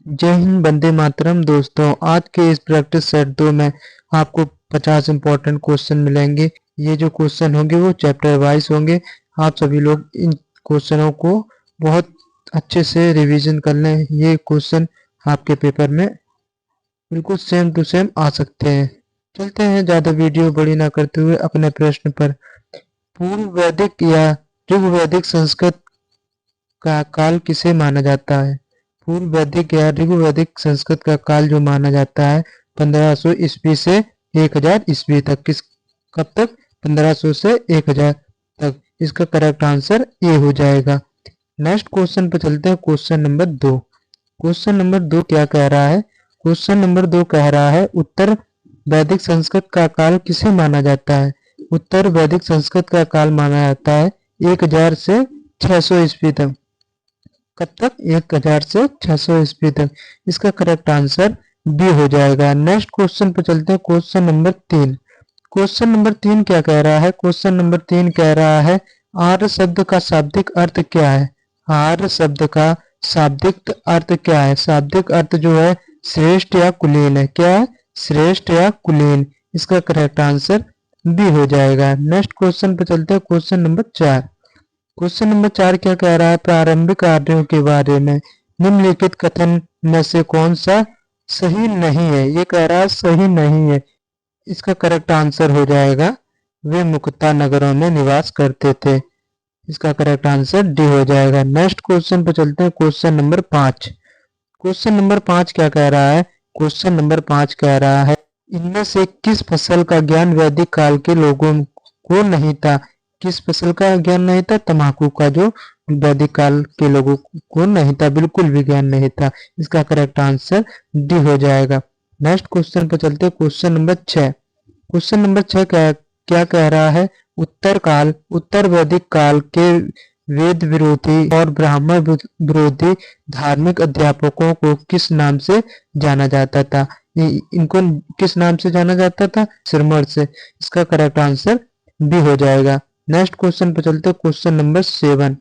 जय हिंद, वंदे मातरम। दोस्तों, आज के इस प्रैक्टिस सेट 2 में आपको 50 इंपॉर्टेंट क्वेश्चन मिलेंगे। ये जो क्वेश्चन होंगे वो चैप्टर वाइज होंगे। आप सभी लोग इन क्वेश्चनों को बहुत अच्छे से रिवीजन कर लें। ये क्वेश्चन आपके पेपर में बिल्कुल सेम टू सेम आ सकते हैं। चलते हैं, ज़्यादा वीडियो बड़ी ना करते हुए अपने प्रश्न पर। पूर्व वैदिक या ऋग वैदिक संस्कृत का काल किसे माना जाता है? पूर्व वैदिक या ऋग वैदिक संस्कृत का काल जो माना जाता है 1500 ईस्वी से 1000 ईस्वी तक। कब तक? 1500 से 1000 तक। इसका करेक्ट आंसर ए हो जाएगा। नेक्स्ट क्वेश्चन पे चलते हैं, क्वेश्चन नंबर 2। क्वेश्चन नंबर 2 क्या कह रहा है? क्वेश्चन नंबर 2 कह रहा है उत्तर वैदिक संस्कृत का काल किसे माना जाता है? उत्तर वैदिक संस्कृत का काल माना जाता है 1000 से 600 ईस्वी तक। कब तक? 1000 से 600 ईस्वी तक। इसका करेक्ट आंसर बी हो जाएगा। नेक्स्ट क्वेश्चन पे चलते हैं, क्वेश्चन नंबर 3। क्वेश्चन नंबर 3 क्या कह रहा है? क्वेश्चन नंबर 3 कह रहा है आर्य शब्द का शाब्दिक अर्थ क्या है? आर्य शब्द का शाब्दिक अर्थ क्या है? शाब्दिक अर्थ जो है श्रेष्ठ या कुलीन है। क्या है? श्रेष्ठ या कुलीन। इसका करेक्ट आंसर बी हो जाएगा। नेक्स्ट क्वेश्चन पे चलते हैं, क्वेश्चन नंबर 4। क्वेश्चन नंबर 4 क्या कह रहा है? प्रारंभिक आर्यों के बारे में निम्नलिखित कथन में से कौन सा सही नहीं है? ये कह रहा है सही नहीं है। इसका करेक्ट आंसर हो जाएगा वे मुख्यतः नगरों में निवास करते थे। इसका करेक्ट आंसर डी हो जाएगा। नेक्स्ट क्वेश्चन पर चलते हैं, क्वेश्चन नंबर 5। क्वेश्चन नंबर 5 क्या कह रहा है? क्वेश्चन नंबर 5 कह रहा है इनमें से किस फसल का ज्ञान वैदिक काल के लोगों को नहीं था? किस फसल का ज्ञान नहीं था? तंबाकू का जो वैदिक काल के लोगों को नहीं था, बिल्कुल भी ज्ञान नहीं था। इसका करेक्ट आंसर डी हो जाएगा। नेक्स्ट क्वेश्चन पर चलते हैं, क्वेश्चन नंबर 6। क्वेश्चन नंबर 6 क्या कह रहा है? उत्तर वैदिक काल के वेद विरोधी और ब्राह्मण विरोधी धार्मिक अध्यापकों को किस नाम से जाना जाता था? इनको किस नाम से जाना जाता था? श्रमण से। इसका करेक्ट आंसर बी हो जाएगा। नेक्स्ट क्वेश्चन पर चलते हैं, क्वेश्चन नंबर 7।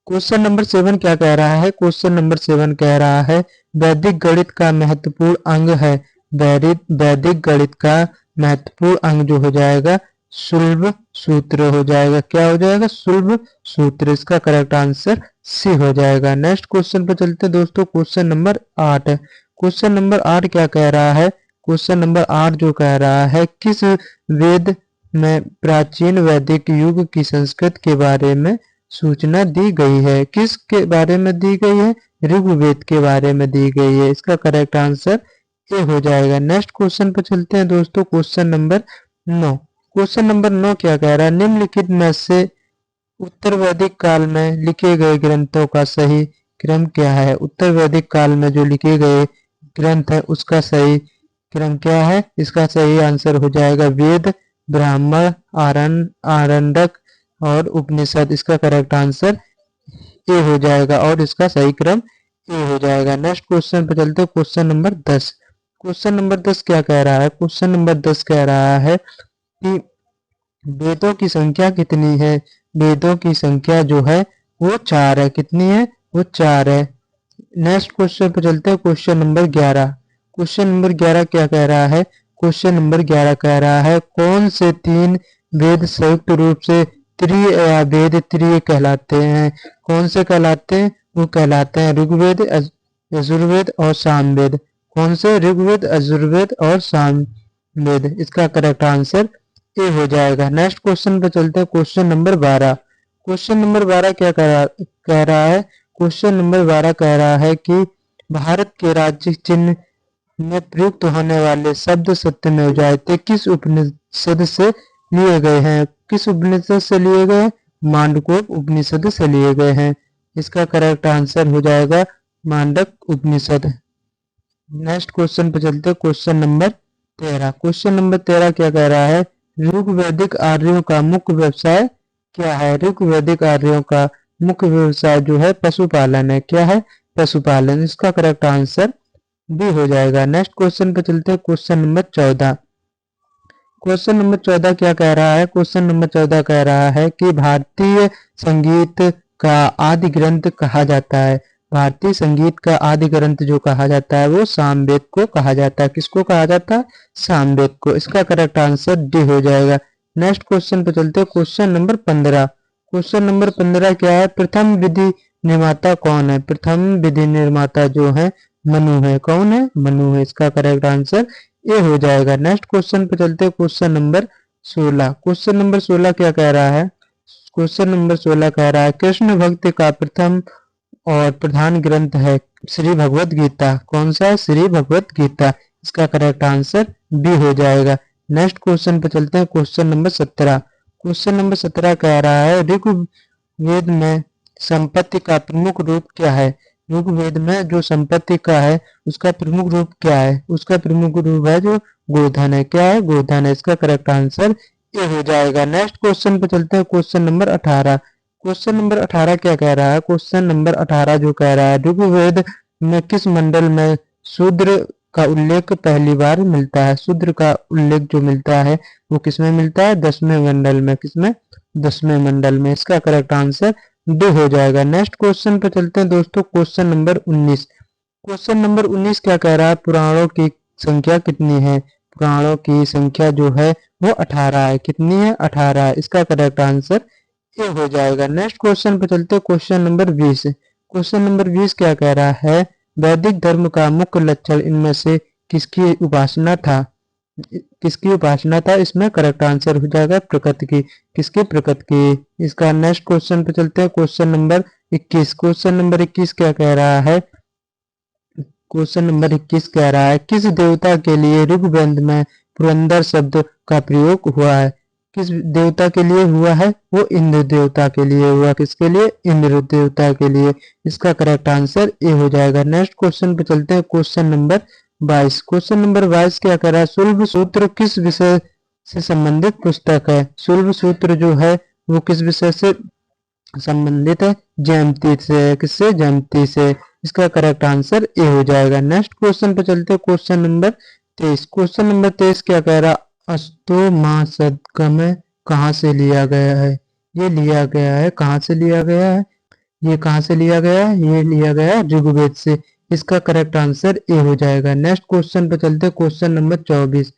क्वेश्चन नंबर 7 क्या कह रहा है? क्वेश्चन नंबर 7 कह रहा है वैदिक गणित का महत्वपूर्ण अंग है। वैदिक गणित का महत्वपूर्ण अंग जो हो जाएगा सुलभ सूत्र हो जाएगा। क्या हो जाएगा? सुलभ सूत्र। इसका करेक्ट आंसर सी हो जाएगा। नेक्स्ट क्वेश्चन पर चलते हैं दोस्तों, क्वेश्चन नंबर 8। क्वेश्चन नंबर 8 क्या कह रहा है? क्वेश्चन नंबर 8 जो कह रहा है किस वेद में प्राचीन वैदिक युग की संस्कृत के बारे में सूचना दी गई है? किस के बारे में दी गई है? ऋग्वेद के बारे में दी गई है। इसका करेक्ट आंसर ए हो जाएगा। नेक्स्ट क्वेश्चन पर चलते हैं दोस्तों, क्वेश्चन नंबर 9। क्वेश्चन नंबर 9 क्या कह रहा है? निम्नलिखित में से उत्तर वैदिक काल में लिखे गए ग्रंथों का सही क्रम क्या है? उत्तर वैदिक काल में जो लिखे गए ग्रंथ है उसका सही क्रम क्या है? इसका सही आंसर हो जाएगा वेद, ब्राह्मण, आरण्यक और उपनिषद। इसका करेक्ट आंसर ए हो जाएगा और इसका सही क्रम ए हो जाएगा। नेक्स्ट क्वेश्चन पे चलते हैं, क्वेश्चन नंबर 10। क्वेश्चन नंबर 10 क्या कह रहा है? क्वेश्चन नंबर 10 कह रहा है कि वेदों की संख्या कितनी है? वेदों की संख्या जो है वो 4 है। कितनी है? वो 4 है। नेक्स्ट क्वेश्चन पे चलते हैं, क्वेश्चन नंबर 11। क्वेश्चन नंबर 11 क्या कह रहा है? क्वेश्चन नंबर 11 कह रहा है कौन से 3 वेद संयुक्त रूप से वेद त्रिय कहलाते हैं? कौन से कहलाते हैं? वो कहलाते हैं ऋग्वेद, यजुर्वेद और सामवेद। कौन से? ऋग्वेद, यजुर्वेद और सामवेद। इसका करेक्ट आंसर ए हो जाएगा। नेक्स्ट क्वेश्चन पे चलते हैं, क्वेश्चन नंबर 12। क्वेश्चन नंबर 12 क्या कह रहा है? क्वेश्चन नंबर 12 कह रहा है कि भारत के राज्य चिन्ह में प्रयुक्त होने वाले शब्द सत्यमेव जयते किस उपनिषद से लिए गए हैं? किस उपनिषद से लिए गए? मांडूक्य उपनिषद से लिए गए हैं। इसका करेक्ट आंसर हो जाएगा मांडक उपनिषद। नेक्स्ट क्वेश्चन पे चलते हैं, क्वेश्चन नंबर 13। क्वेश्चन नंबर 13 क्या कह रहा है? ऋग्वैदिक आर्यों का मुख्य व्यवसाय क्या है? ऋग्वैदिक आर्यों का मुख्य व्यवसाय जो है पशुपालन है। क्या है? पशुपालन। इसका करेक्ट आंसर बी हो जाएगा। नेक्स्ट क्वेश्चन पे चलते हैं, क्वेश्चन नंबर 14। क्वेश्चन नंबर 14 क्या कह रहा है? क्वेश्चन नंबर 14 कह रहा है कि भारतीय संगीत का आदि ग्रंथ कहा जाता है। भारतीय संगीत का आदि ग्रंथ जो कहा जाता है वो सामवेद को कहा जाता है। किसको कहा जाता है? सामवेद को। इसका करेक्ट आंसर डी हो जाएगा। नेक्स्ट क्वेश्चन पे चलते हैं, क्वेश्चन नंबर 15। क्वेश्चन नंबर 15 क्या है? प्रथम विधि निर्माता कौन है? प्रथम विधि निर्माता जो है मनु है। कौन है? मनु है। इसका करेक्ट आंसर ए हो जाएगा। नेक्स्ट क्वेश्चन पे चलते हैं, क्वेश्चन नंबर 16। क्वेश्चन नंबर 16 क्या कह रहा है? क्वेश्चन नंबर 16 कह रहा है कृष्ण भक्त का प्रथम और प्रधान ग्रंथ है श्री भगवत गीता। कौन सा है? श्री भगवत गीता। इसका करेक्ट आंसर बी हो जाएगा। नेक्स्ट क्वेश्चन पे चलते हैं, क्वेश्चन नंबर 17। क्वेश्चन नंबर 17 कह रहा है ऋग्वेद में संपत्ति का प्रमुख रूप क्या है? ऋग्वेद में जो संपत्ति का है उसका प्रमुख रूप क्या है? उसका प्रमुख रूप है जो गोधन है। क्या है? गोधन है। इसका करेक्ट आंसर ये हो जाएगा। नेक्स्ट क्वेश्चन पे चलते हैं, क्वेश्चन नंबर 18। क्वेश्चन नंबर 18 क्या कह रहा है? क्वेश्चन नंबर 18 जो कह रहा है ऋग्वेद में किस मंडल में शूद्र का उल्लेख पहली बार मिलता है? शूद्र का उल्लेख जो मिलता है वो किसमें मिलता है? 10वें मंडल में। किसमें? 10वें मंडल में। इसका करेक्ट आंसर डी हो जाएगा। नेक्स्ट क्वेश्चन पे चलते हैं दोस्तों, क्वेश्चन नंबर 19। क्वेश्चन नंबर 19 क्या कह रहा है? पुराणों की संख्या कितनी है? पुराणों की संख्या जो है वो 18 है। कितनी है? 18 है। इसका करेक्ट आंसर ये हो जाएगा। नेक्स्ट क्वेश्चन पे चलते हैं, क्वेश्चन नंबर 20। क्वेश्चन नंबर 20 क्या कह रहा है? वैदिक धर्म का मुख्य लक्षण इनमें से किसकी उपासना था? किसकी उपासना था? इसमें करेक्ट आंसर हो जाएगा प्रकृति की। किसकी? प्रकृति की। इसका नेक्स्ट क्वेश्चन पे चलते हैं, क्वेश्चन नंबर 21। क्वेश्चन नंबर 21 क्या कह रहा है? क्वेश्चन नंबर 21 कह रहा है किस देवता के लिए ऋग्वेद में पुरंदर शब्द का प्रयोग हुआ है? किस देवता के लिए हुआ है? वो इंद्र देवता के लिए हुआ। किसके लिए? इंद्र देवता के लिए। इसका करेक्ट आंसर ए हो जाएगा। नेक्स्ट क्वेश्चन पे चलते हैं, क्वेश्चन नंबर 22। क्वेश्चन नंबर 22 क्या कह रहा है? शुल्ब सूत्र किस विषय से संबंधित पुस्तक है? शुल्ब सूत्र जो है वो किस विषय से संबंधित है? ज्यामिति से। किससे? ज्यामिति से। इसका करेक्ट आंसर ए हो जाएगा। नेक्स्ट क्वेश्चन पे चलते हैं, क्वेश्चन नंबर 23। क्वेश्चन नंबर 23 क्या कह रहा? अस्तो मां सदगमय कहाँ से लिया गया है? ये लिया गया है, कहाँ से लिया गया है? ये कहाँ से लिया गया है? ये लिया गया है ऋग्वेद से। इसका करेक्ट आंसर ए हो जाएगा। नेक्स्ट क्वेश्चन पे चलते हैं, क्वेश्चन नंबर 24।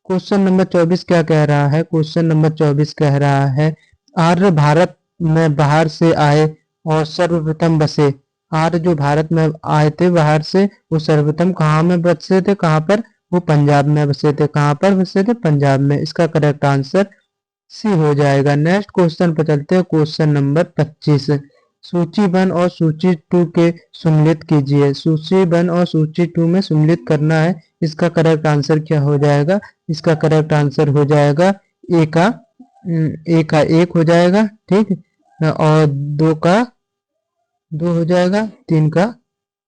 क्वेश्चन नंबर 24 क्या कह रहा है? क्वेश्चन नंबर 24 कह रहा है आर्य भारत में बाहर से आए और सर्वप्रथम बसे। आर्य जो भारत में आए थे बाहर से, वो सर्वप्रथम कहाँ में बसे थे? कहाँ पर? वो पंजाब में बसे थे। कहाँ पर बसे थे? पंजाब में। इसका करेक्ट आंसर सी हो जाएगा। नेक्स्ट क्वेश्चन पर चलते हैं, क्वेश्चन नंबर 25। सूची 1 और सूची 2 के सम्मिलित कीजिए। सूची 1 और सूची 2 में सम्मिलित करना है। इसका करेक्ट आंसर क्या हो जाएगा? इसका करेक्ट आंसर हो जाएगा ए का 1 हो जाएगा। ठीक, और 2 का 2 हो जाएगा, 3 का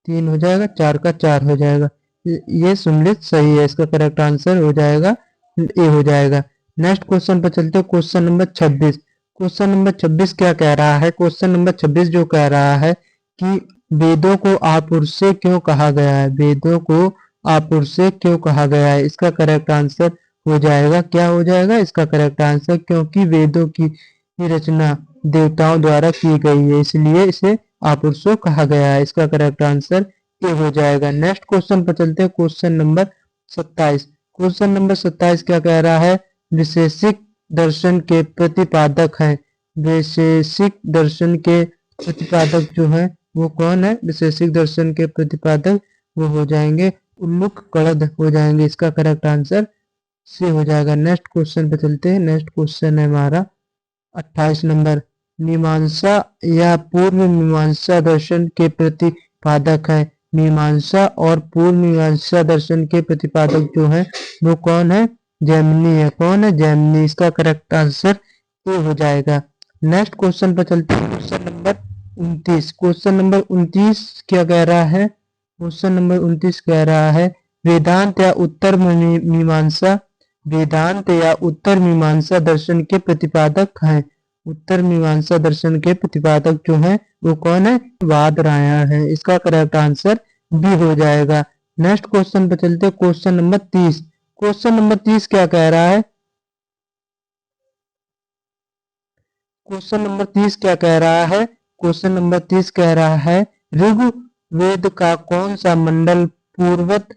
3 हो जाएगा, 4 का 4 हो जाएगा। ये सम्मिलित सही है। इसका करेक्ट आंसर हो जाएगा ए हो जाएगा। नेक्स्ट क्वेश्चन पर चलते हैं, क्वेश्चन नंबर 26। क्वेश्चन नंबर 26 क्या कह रहा है? क्वेश्चन नंबर 26 जो कह रहा है कि वेदों को आपुरुष से क्यों कहा गया है? वेदों को आपुरुष से क्यों कहा गया है? इसका करेक्ट आंसर हो जाएगा, क्या हो जाएगा? इसका करेक्ट आंसर क्योंकि वेदों की रचना देवताओं द्वारा की गई है, इसलिए इसे आपुरुषों कहा गया है। इसका करेक्ट आंसर ए हो जाएगा। नेक्स्ट क्वेश्चन पर चलते हैं, क्वेश्चन नंबर 27। क्वेश्चन नंबर 27 क्या कह रहा है? वैशेषिक दर्शन के प्रतिपादक हैं। वैशेषिक दर्शन के प्रतिपादक जो है वो कौन है? वैशेषिक दर्शन के प्रतिपादक वो हो जाएंगे उल्लूक गणद हो जाएंगे। इसका करेक्ट आंसर सी हो जाएगा। नेक्स्ट क्वेश्चन पे चलते हैं। नेक्स्ट क्वेश्चन है हमारा 28 नंबर। मीमांसा या पूर्व मीमांसा दर्शन के प्रतिपादक है। मीमांसा और पूर्व मीमांसा दर्शन के प्रतिपादक जो है वो कौन है? जैमिनी है। कौन है? जैमिनी। इसका करेक्ट आंसर ए हो जाएगा। नेक्स्ट क्वेश्चन पर चलते हैं, क्वेश्चन नंबर 29। क्वेश्चन नंबर 29 क्या कह रहा है? क्वेश्चन नंबर 29 कह रहा है वेदांत या उत्तर मीमांसा वेदांत या उत्तर मीमांसा दर्शन के प्रतिपादक हैं। उत्तर मीमांसा दर्शन के प्रतिपादक जो है वो कौन है? बादरायण है। इसका करेक्ट आंसर बी हो जाएगा। नेक्स्ट क्वेश्चन पे चलते हैं, क्वेश्चन नंबर 30। क्वेश्चन नंबर 30 क्या कह रहा है? क्वेश्चन नंबर 30 क्या कह रहा है? क्वेश्चन नंबर 30 कह रहा है वेद का कौन सा मंडल पूर्वत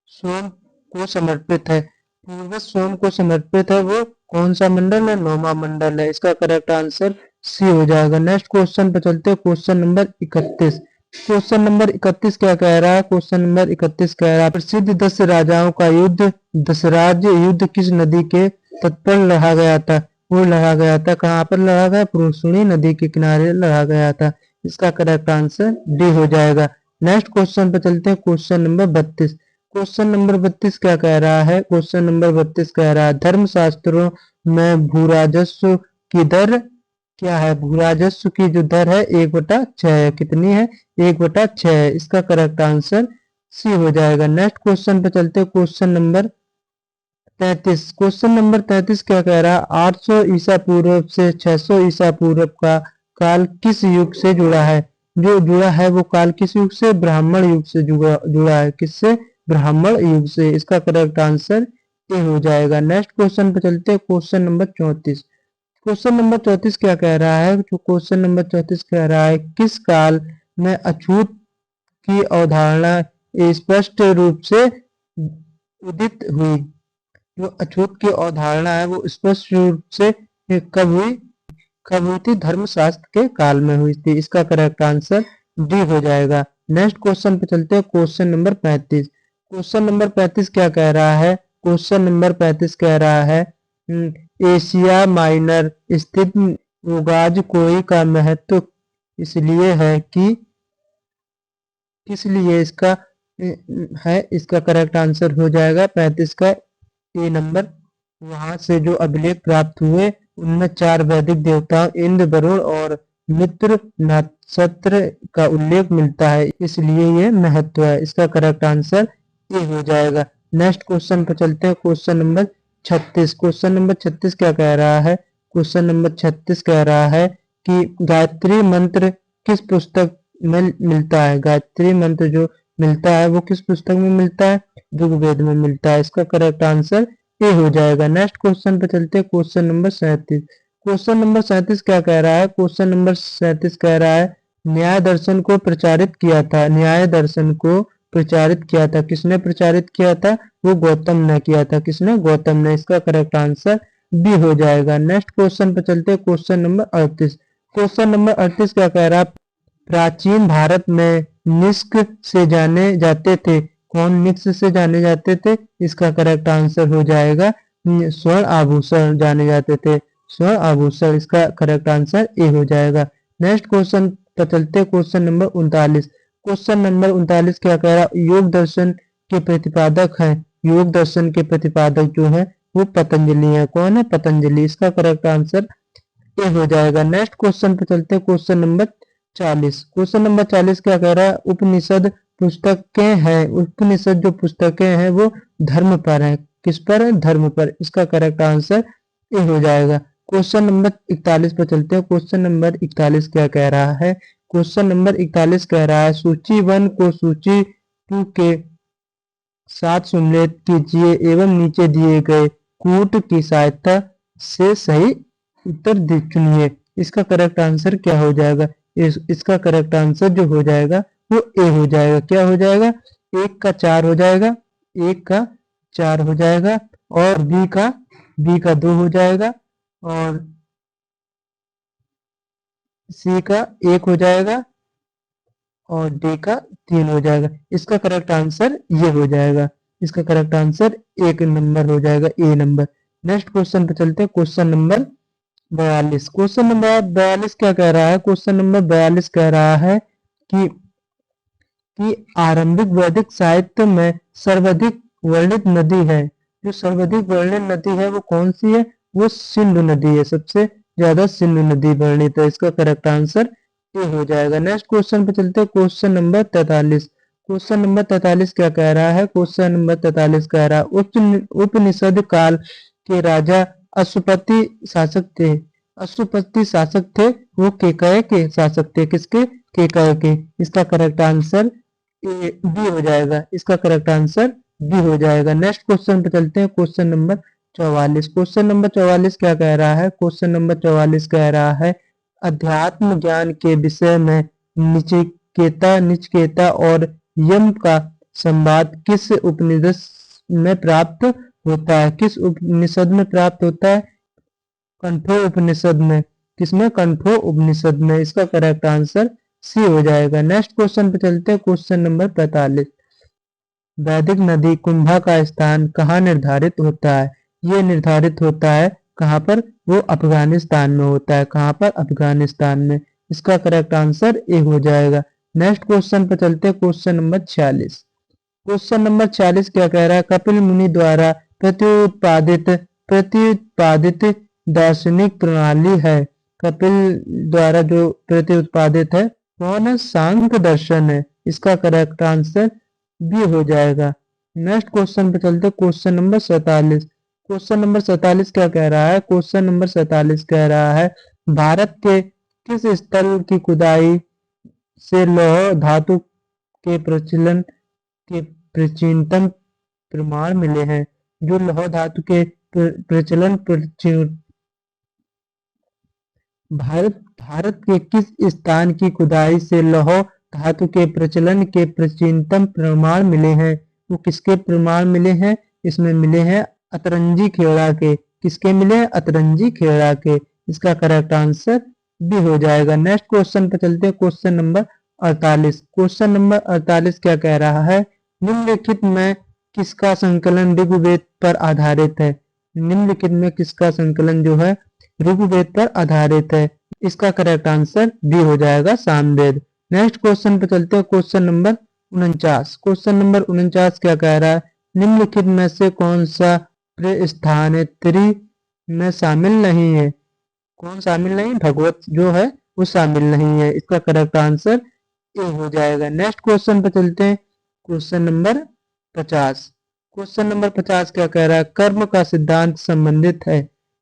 सोम को समर्पित है? पूर्वत सोम को समर्पित है वो कौन सा मंडल है? नौवां मंडल है। इसका करेक्ट आंसर सी हो जाएगा। नेक्स्ट क्वेश्चन पे चलते हैं, क्वेश्चन नंबर 31। क्वेश्चन नंबर 31 क्या कह रहा है? क्वेश्चन नंबर 31 कह रहा है, प्रसिद्ध 10 राजाओं का युद्ध दशराज युद्ध किस नदी के तट पर लड़ा गया था? वो लड़ा गया था कहाँ पर लड़ा गया? पुरुषुणी नदी के किनारे लड़ा गया था। इसका करेक्ट आंसर डी हो जाएगा। नेक्स्ट क्वेश्चन पे चलते हैं, क्वेश्चन नंबर 32। क्वेश्चन नंबर 32 क्या कह रहा है? क्वेश्चन नंबर 32 कह रहा है, धर्मशास्त्रों में भूराजस्व की दर क्या है? भूराजस्व की जो दर है 1/6 है। कितनी है? 1/6 है। इसका करेक्ट आंसर सी हो जाएगा। नेक्स्ट क्वेश्चन पे चलते हैं, क्वेश्चन नंबर 33। क्वेश्चन नंबर 33 क्या कह रहा है? 800 ईसा पूर्व से 600 ईसा पूर्व का काल किस युग से जुड़ा है? जो जुड़ा है वो काल किस युग से? ब्राह्मण युग से जुड़ा है। किससे? ब्राह्मण युग से। इसका करेक्ट आंसर ए हो जाएगा। नेक्स्ट क्वेश्चन पे चलते हैं, क्वेश्चन नंबर 34। क्वेश्चन नंबर 34 क्या कह रहा है? जो क्वेश्चन नंबर 34 कह रहा है, किस काल में अछूत की अवधारणा स्पष्ट रूप से उदित हुई? जो अछूत की अवधारणा है वो स्पष्ट रूप से कब हुई? कब हुई थी? धर्मशास्त्र के काल में हुई थी। इसका करेक्ट आंसर डी हो जाएगा। नेक्स्ट क्वेश्चन पे चलते हैं, क्वेश्चन नंबर 35। क्वेश्चन नंबर 35 क्या कह रहा है? क्वेश्चन नंबर 35 कह रहा है, एशिया माइनर स्थित उगाज कोई का महत्व इसलिए है कि किस लिए इसका है? इसका करेक्ट आंसर हो जाएगा 35 का ए नंबर। वहां से जो अभिलेख प्राप्त हुए उनमें 4 वैदिक देवताओं इंद्र, वरुण और मित्र नक्षत्र का उल्लेख मिलता है, इसलिए ये महत्व है। इसका करेक्ट आंसर ए हो जाएगा। नेक्स्ट क्वेश्चन पर चलते हैं, क्वेश्चन नंबर 36। क्वेश्चन नंबर 36 क्या कह रहा है? क्वेश्चन नंबर 36 कह रहा है कि गायत्री मंत्र किस पुस्तक में मिलता है? गायत्री मंत्र जो मिलता है वो किस पुस्तक में मिलता है? ऋग्वेद में मिलता है। इसका करेक्ट आंसर ए हो जाएगा। नेक्स्ट क्वेश्चन पे चलते हैं, क्वेश्चन नंबर 37। क्वेश्चन नंबर 37 क्या कह रहा है? क्वेश्चन नंबर 37 कह रहा है, न्याय दर्शन को प्रचारित किया था। न्याय दर्शन को प्रचारित किया था, किसने प्रचारित किया था? वो गौतम ने किया था। किसने? गौतम ने। इसका करेक्ट आंसर बी हो जाएगा। नेक्स्ट क्वेश्चन पे चलते हैं, क्वेश्चन नंबर 38। क्वेश्चन नंबर 38 क्या कह रहा है? प्राचीन भारत में निष्क से जाने जाते थे। कौन निष्क से जाने जाते थे? इसका करेक्ट आंसर हो जाएगा स्वर्ण आभूषण जाने जाते थे। स्वर्ण आभूषण। इसका करेक्ट आंसर ए हो जाएगा। नेक्स्ट क्वेश्चन पर चलते, क्वेश्चन नंबर 39। क्वेश्चन नंबर 39 क्या कह रहा है? योग दर्शन के प्रतिपादक है। योग दर्शन के प्रतिपादक जो है वो पतंजलि है। कौन है? पतंजलि। इसका करेक्ट आंसर ए हो जाएगा। नेक्स्ट क्वेश्चन पे चलते हैं, क्वेश्चन नंबर 40। क्वेश्चन नंबर 40 क्या कह रहा है? उपनिषद पुस्तकें हैं। उपनिषद जो पुस्तकें हैं वो धर्म पर है। किस पर है? धर्म पर। इसका करेक्ट आंसर ए हो जाएगा। क्वेश्चन नंबर 41 पर चलते हैं। क्वेश्चन नंबर 41 क्या कह रहा है? क्वेश्चन नंबर 41 कह रहा है, सूची 1 को सूची 2 के साथ सम्मिलित कीजिए एवं नीचे दिए गए कूट की सहायता से सही उत्तर चुनिए। इसका करेक्ट आंसर क्या हो जाएगा? इसका करेक्ट आंसर जो हो जाएगा वो ए हो जाएगा। क्या हो जाएगा? 1 का 4 हो जाएगा, 1 का 4 हो जाएगा, और बी का 2 हो जाएगा, और सी का 1 हो जाएगा, और डी का 3 हो जाएगा। इसका करेक्ट आंसर ये हो जाएगा। इसका करेक्ट आंसर 1 नंबर हो जाएगा, ए नंबर। नेक्स्ट क्वेश्चन पे चलते हैं, क्वेश्चन नंबर 42। क्वेश्चन नंबर 42 क्या कह रहा है? क्वेश्चन नंबर 42 कह रहा है कि आरंभिक वैदिक साहित्य में सर्वाधिक वर्णित नदी है। जो सर्वाधिक वर्णित नदी है वो कौन सी है? वो सिंधु नदी है। सबसे ज्यादा सिंधु नदी वर्णित है। इसका करेक्ट आंसर ये हो जाएगा। नेक्स्ट क्वेश्चन पे चलते हैं, क्वेश्चन नंबर 43। क्वेश्चन नंबर 43 क्या कह रहा है? क्वेश्चन नंबर 43 कह रहा है, उपनिषद काल के राजा अश्वपति शासक थे। अश्वपति शासक थे वो केकय के शासक थे। किसके? केकय के। इसका करेक्ट आंसर बी हो जाएगा। इसका करेक्ट आंसर बी हो जाएगा। नेक्स्ट क्वेश्चन पे चलते हैं, क्वेश्चन नंबर 44। क्वेश्चन नंबर 44 क्या कह रहा है? क्वेश्चन नंबर 44 कह रहा है, अध्यात्म ज्ञान के विषय में नीचे केता, निचकेता और यम का संवाद किस उपनिषद में प्राप्त होता है? किस उपनिषद में प्राप्त होता है? कंठो उपनिषद में। किसमें? कंठो उपनिषद में। इसका करेक्ट आंसर सी हो जाएगा। नेक्स्ट क्वेश्चन पे चलते हैं, क्वेश्चन नंबर 45। वैदिक नदी कुंभा का स्थान कहाँ निर्धारित होता है? ये निर्धारित होता है कहाँ पर? वो अफगानिस्तान में होता है। कहाँ पर? अफगानिस्तान में। इसका करेक्ट आंसर ए हो जाएगा। नेक्स्ट क्वेश्चन पे चलते हैं, क्वेश्चन नंबर 46। क्वेश्चन नंबर 46 क्या कह रहा है? कपिल मुनि द्वारा प्रत्युत्पादित दार्शनिक प्रणाली है। कपिल द्वारा जो प्रत्युत्पादित है कौन है? सांख्य दर्शन है। इसका करेक्ट आंसर बी हो जाएगा। नेक्स्ट क्वेश्चन पे चलते, क्वेश्चन नंबर 47। क्वेश्चन नंबर 47 क्या कह रहा है? क्वेश्चन नंबर 47 कह रहा है भारत के किस स्थल की खुदाई से लौह धातु के प्रचलन के प्राचीनतम प्रमाण मिले हैं? जो लौह धातु के प्रचलन भारत के किस स्थान की खुदाई से लौह धातु के प्रचलन के प्राचीनतम प्रमाण मिले हैं? वो किसके प्रमाण मिले हैं? इसमें मिले हैं अतरंजी खेड़ा के। किसके मिले हैं? अतरंजी खेड़ा के। इसका करेक्ट आंसर बी हो जाएगा। नेक्स्ट क्वेश्चन पे चलते हैं, क्वेश्चन नंबर 48। क्वेश्चन नंबर 48 क्या कह रहा है? निम्नलिखित में किसका संकलन ऋग्वेद पर आधारित है? निम्नलिखित में किसका संकलन जो है ऋग्वेद पर आधारित है? इसका करेक्ट आंसर बी हो जाएगा, सामवेद। नेक्स्ट क्वेश्चन पे चलते हैं, क्वेश्चन नंबर 49। क्वेश्चन नंबर 49 क्या कह रहा है? निम्नलिखित में से कौन सा प्रस्थानेत्री में शामिल नहीं है? कौन शामिल नहीं? भगवत जो है वो शामिल नहीं है। इसका करेक्ट आंसर ए हो जाएगा। नेक्स्ट क्वेश्चन पे चलते हैं, क्वेश्चन नंबर 50। क्वेश्चन नंबर 50 क्या कह रहा है? कर्म का सिद्धांत संबंधित है।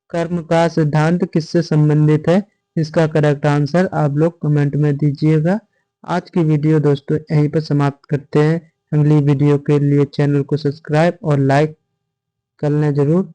कर्म का सिद्धांत किससे संबंधित है? इसका करेक्ट आंसर आप लोग कमेंट में दीजिएगा। आज की वीडियो दोस्तों यहीं पर समाप्त करते हैं। अगली वीडियो के लिए चैनल को सब्सक्राइब और लाइक कर लें जरूर।